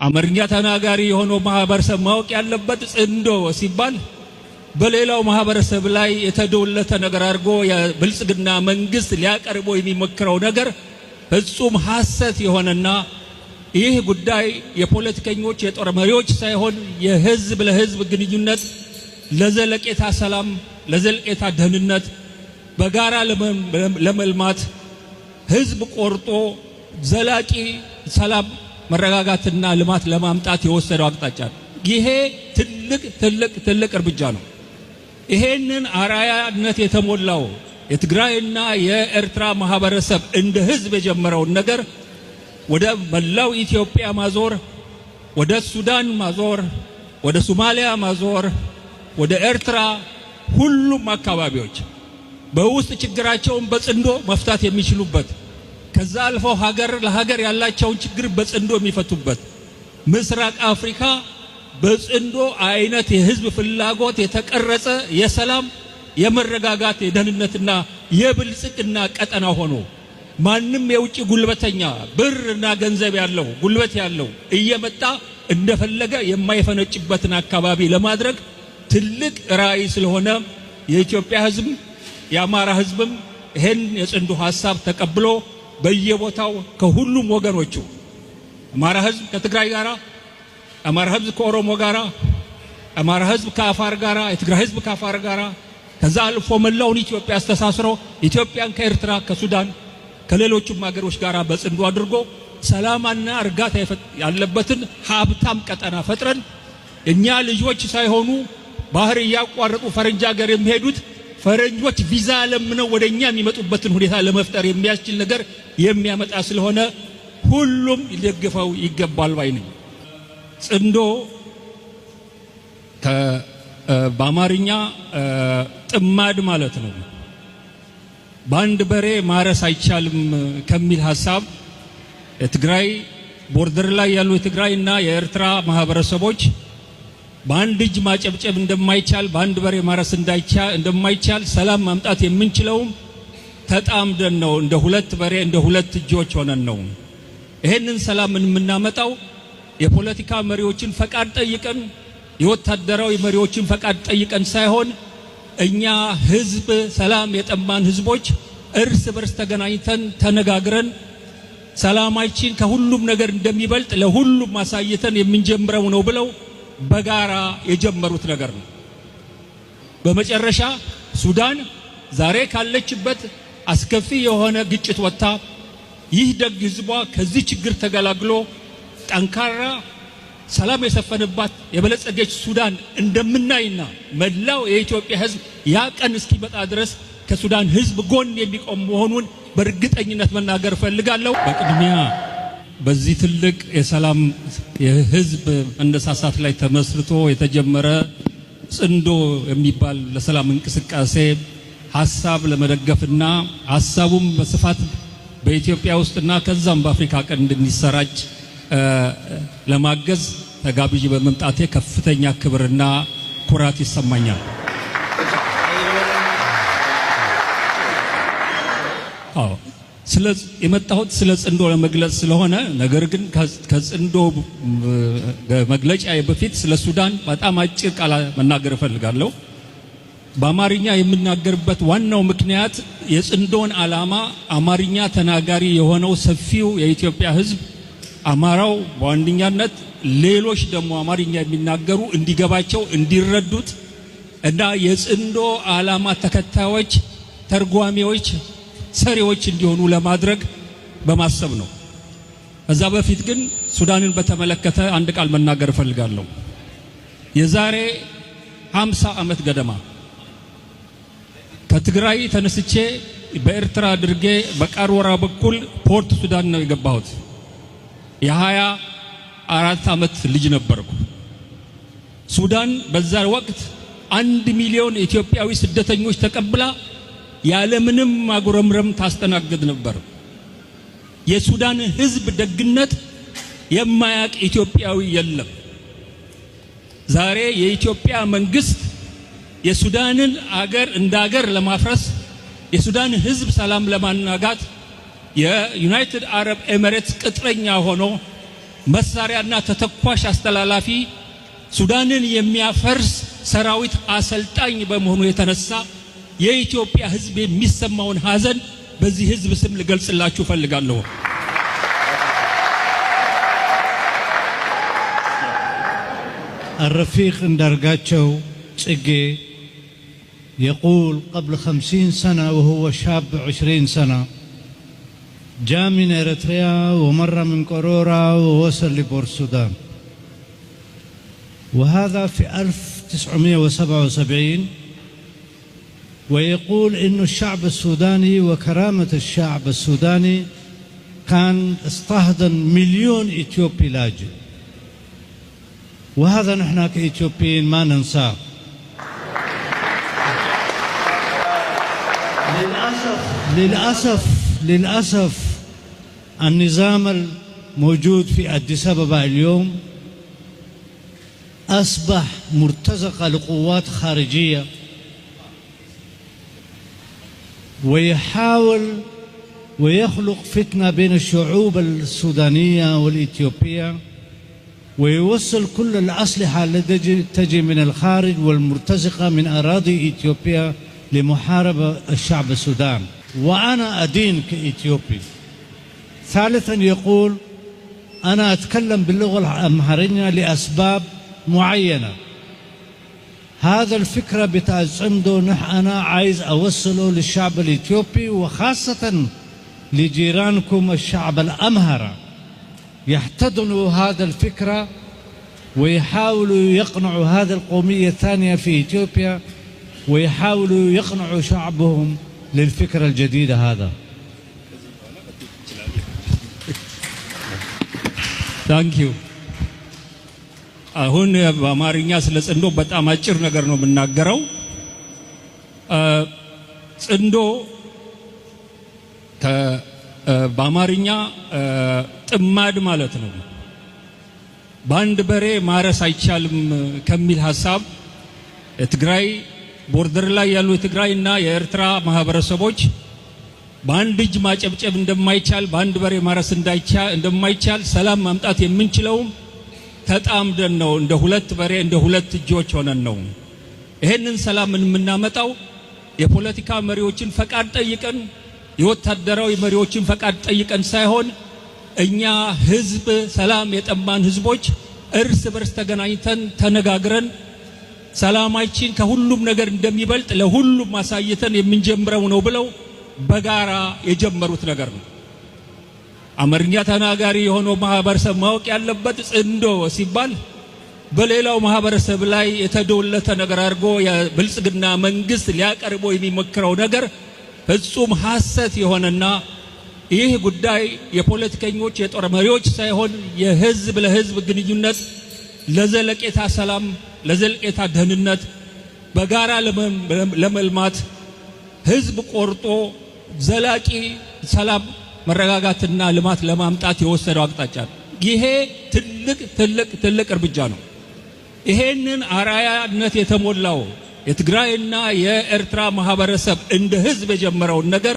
አማርኛ ተናጋሪ የሆነው ማህበረሰብ ማወቅ ያለበት ጽንዶ ሲባል በሌላው ማህበረሰብ ላይ የተዶለተ ነገር አድርጎ የብልጽግና መንግስት ሊያቀርበው የሚሞክረው ነገር ፍጹም ሐሰት የሆነና ይህ ጉዳይ የፖለቲከኞች የጦር መሪዎች ሳይሆን የህዝብ ለህዝብ ግንኙነት ለዘለቄታ ሰላም ለዘለቄታ ደህንነት በጋራ ለመልማት ህዝብ ቆርጦ ዘላቂ ሰላም መረጋጋትና ልማት ለማምጣት የወሰደው አቅጣጫ ነው። ይሄ ትልቅ እርምጃ ነው። ይሄንን አራያነት የተሞላው የትግራይና የኤርትራ ማህበረሰብ እንደ ህዝብ የጀመረውን ነገር ወደ መላው ኢትዮጵያ ማዞር፣ ወደ ሱዳን ማዞር፣ ወደ ሶማሊያ ማዞር፣ ወደ ኤርትራ ሁሉም አካባቢዎች በውስጥ ችግራቸውን በጽንዶ መፍታት የሚችሉበት ከዛ አልፈው ሀገር ለሀገር ያላቸውን ችግር በጽንዶ የሚፈቱበት ምስራቅ አፍሪካ በጽንዶ አይነት የህዝብ ፍላጎት የተቀረጸ የሰላም የመረጋጋት የደህንነትና የብልጽግና ቀጠና ሆኖ ማንም የውጭ ጉልበተኛ ብርና ገንዘብ ያለው ጉልበት ያለው እየመጣ እንደፈለገ የማይፈነጭበትን አካባቢ ለማድረግ ትልቅ ራዕይ ስለሆነ የኢትዮጵያ ህዝብ የአማራ ህዝብም ይሄን የጽንዶ ሐሳብ ተቀብሎ በየቦታው ከሁሉም ወገኖቹ አማራ ህዝብ ከትግራይ ጋራ፣ አማራ ህዝብ ከኦሮሞ ጋራ፣ አማራ ህዝብ ከአፋር ጋራ፣ የትግራይ ህዝብ ከአፋር ጋራ ከዛ አልፎ መላውን ኢትዮጵያ አስተሳስሮ ኢትዮጵያን ከኤርትራ ከሱዳን ከሌሎችም ሀገሮች ጋራ በጽንዶ አድርጎ ሰላምና እርጋታ ያለበትን ሀብታም ቀጠና ፈጥረን እኛ ልጆች ሳይሆኑ ባህር ያቋረጡ ፈረንጅ ሀገር የሚሄዱት ፈረንጆች ቪዛ ለምነው ወደኛ የሚመጡበትን ሁኔታ ለመፍጠር የሚያስችል ነገር የሚያመጣ ስለሆነ ሁሉም ሊደግፈው ይገባል ባይ ነኝ። ጽንዶ በአማርኛ ጥማድ ማለት ነው። በአንድ በሬ ማረስ አይቻልም ከሚል ሐሳብ የትግራይ ቦርደር ላይ ያሉ የትግራይና የኤርትራ ማህበረሰቦች በአንድ እጅ ማጨብጨብ እንደማይቻል በአንድ በሬ ማረስ እንደማይቻል ሰላም ማምጣት የምንችለውም ተጣምደን ነው። እንደ ሁለት በሬ እንደ ሁለት እጆች ሆነን ነው። ይሄንን ሰላም የምናመጣው የፖለቲካ መሪዎችን ፈቃድ ጠይቀን የወታደራዊ መሪዎችን ፈቃድ ጠይቀን ሳይሆን እኛ ህዝብ ሰላም የጠማን ህዝቦች እርስ በርስ ተገናኝተን ተነጋግረን ሰላማችን ከሁሉም ነገር እንደሚበልጥ ለሁሉም ማሳየተን የምንጀምረው ነው ብለው በጋራ የጀመሩት ነገር ነው። በመጨረሻ ሱዳን ዛሬ ካለችበት አስከፊ የሆነ ግጭት ወጣ ይህ ደግ ህዝቧ ከዚህ ችግር ተገላግሎ ጠንካራ ሰላም የሰፈነባት የበለጸገች ሱዳን እንደምናይና መላው የኢትዮጵያ ህዝብ ያ ቀን እስኪመጣ ድረስ ከሱዳን ህዝብ ጎን የሚቆም መሆኑን በእርግጠኝነት መናገር ፈልጋለሁ። በቅድሚያ በዚህ ትልቅ የሰላም የህዝብ መነሳሳት ላይ ተመስርቶ የተጀመረ ጽንዶ የሚባል ለሰላም እንቅስቃሴ ሐሳብ ለመደገፍና ሐሳቡም በስፋት በኢትዮጵያ ውስጥና ከዛም በአፍሪካ ቀንድ እንዲሰራጭ ለማገዝ ተጋብዤ በመምጣቴ ከፍተኛ ክብርና ኩራት ይሰማኛል። የመጣሁት ስለ ጽንዶ ለመግለጽ ስለሆነ ነገር ግን ከጽንዶ መግለጫ በፊት ስለ ሱዳን በጣም አጭር ቃል መናገር እፈልጋለሁ። በአማርኛ የምናገርበት ዋናው ምክንያት የጽንዶን ዓላማ አማርኛ ተናጋሪ የሆነው ሰፊው የኢትዮጵያ ህዝብ አማራው በዋንኛነት ሌሎች ደግሞ አማርኛ የሚናገሩ እንዲገባቸው እንዲረዱት እና የጽንዶ ዓላማ ተከታዮች ተርጓሚዎች ሰሪዎች እንዲሆኑ ለማድረግ በማሰብ ነው። ከዛ በፊት ግን ሱዳንን በተመለከተ አንድ ቃል መናገር እፈልጋለሁ። የዛሬ 50 ዓመት ገደማ ከትግራይ ተነስቼ በኤርትራ አድርጌ በቃርወራ በኩል ፖርት ሱዳን ነው የገባሁት። የ24 ዓመት ልጅ ነበርኩ። ሱዳን በዛ ወቅት 1 ሚሊዮን ኢትዮጵያዊ ስደተኞች ተቀብላ ያለምንም ማጉረምረም ታስተናግድ ነበር። የሱዳን ህዝብ ደግነት የማያቅ ኢትዮጵያዊ የለም። ዛሬ የኢትዮጵያ መንግስት የሱዳንን አገር እንደ አገር ለማፍረስ የሱዳን ህዝብ ሰላም ለማናጋት የዩናይትድ አረብ ኤሚሬትስ ቅጥረኛ ሆኖ መሳሪያና ተተኳሽ አስተላላፊ ሱዳንን የሚያፈርስ ሰራዊት አሰልጣኝ በመሆኑ የተነሳ የኢትዮጵያ ህዝብ የሚሰማውን ሐዘን በዚህ ህዝብ ስም ልገልጽላችሁ ፈልጋለሁ። الرفيق اندرغاتشو تشيغي يقول قبل 50 سنة وهو شاب 20 سنة جاء من إريتريا ومر من قرورة ووصل لبور السودان، وهذا في 1977، ويقول إن الشعب السوداني وكرامة الشعب السوداني كان استحضن 1,000,000 إثيوبي لاجئ، وهذا نحن كإثيوبيين ما ننساه. للأسف النظام الموجود في أديس أبابا اليوم أصبح مرتزقة لقوات خارجية، ويحاول ويخلق فتنة بين الشعوب السودانية والإثيوبية، ويوصل كل الأسلحة التي تجي من الخارج والمرتزقة من أراضي إثيوبيا لمحاربة الشعب السودان، وأنا أدين كإثيوبي. ثالثا يقول أنا أتكلم باللغة الأمهرية لأسباب معينة. هذا الفكرة بتاع عنده أنا عايز أوصله للشعب الإثيوبي، وخاصة لجيرانكم الشعب الأمهرة، يحتضنوا هذا الفكرة ويحاولوا يقنعوا هذه القومية الثانية في إثيوبيا، ويحاولوا يقنعوا شعبهم للفكرة الجديدة هذا. Thank you. አሁን በአማርኛ ስለ ጽንዶ በጣም አጭር ነገር ነው የምናገረው። ጽንዶ በአማርኛ ጥማድ ማለት ነው። በአንድ በሬ ማረስ አይቻልም ከሚል ሐሳብ የትግራይ ቦርደር ላይ ያሉ የትግራይና የኤርትራ ማህበረሰቦች በአንድ እጅ ማጨብጨብ እንደማይቻል፣ በአንድ በሬ ማረስ እንደማይቻል ሰላም ማምጣት የምንችለው ተጣምደን ነው። እንደ ሁለት በሬ እንደ ሁለት እጆች ሆነን ነው። ይሄንን ሰላም የምናመጣው የፖለቲካ መሪዎችን ፈቃድ ጠይቀን የወታደራዊ መሪዎችን ፈቃድ ጠይቀን ሳይሆን እኛ ህዝብ ሰላም የጠማን ህዝቦች እርስ በርስ ተገናኝተን ተነጋግረን ሰላማችን ከሁሉም ነገር እንደሚበልጥ ለሁሉም ማሳየተን የምንጀምረው ነው ብለው በጋራ የጀመሩት ነገር ነው። አማርኛ ተናጋሪ የሆነው ማህበረሰብ ማወቅ ያለበት ጽንዶ ሲባል በሌላው ማህበረሰብ ላይ የተዶለተ ነገር አድርጎ የብልጽግና መንግስት ሊያቀርበው የሚመክረው ነገር ፍጹም ሐሰት የሆነና ይህ ጉዳይ የፖለቲከኞች የጦር መሪዎች ሳይሆን የህዝብ ለህዝብ ግንኙነት ለዘለቄታ ሰላም ለዘለቄታ ደህንነት በጋራ ለመልማት ህዝብ ቆርጦ ዘላቂ ሰላም መረጋጋትና ልማት ለማምጣት የወሰደው አቅጣጫ ነው። ይሄ ትልቅ እርምጃ ነው። ይሄንን አራያነት የተሞላው የትግራይና የኤርትራ ማህበረሰብ እንደ ህዝብ የጀመረው ነገር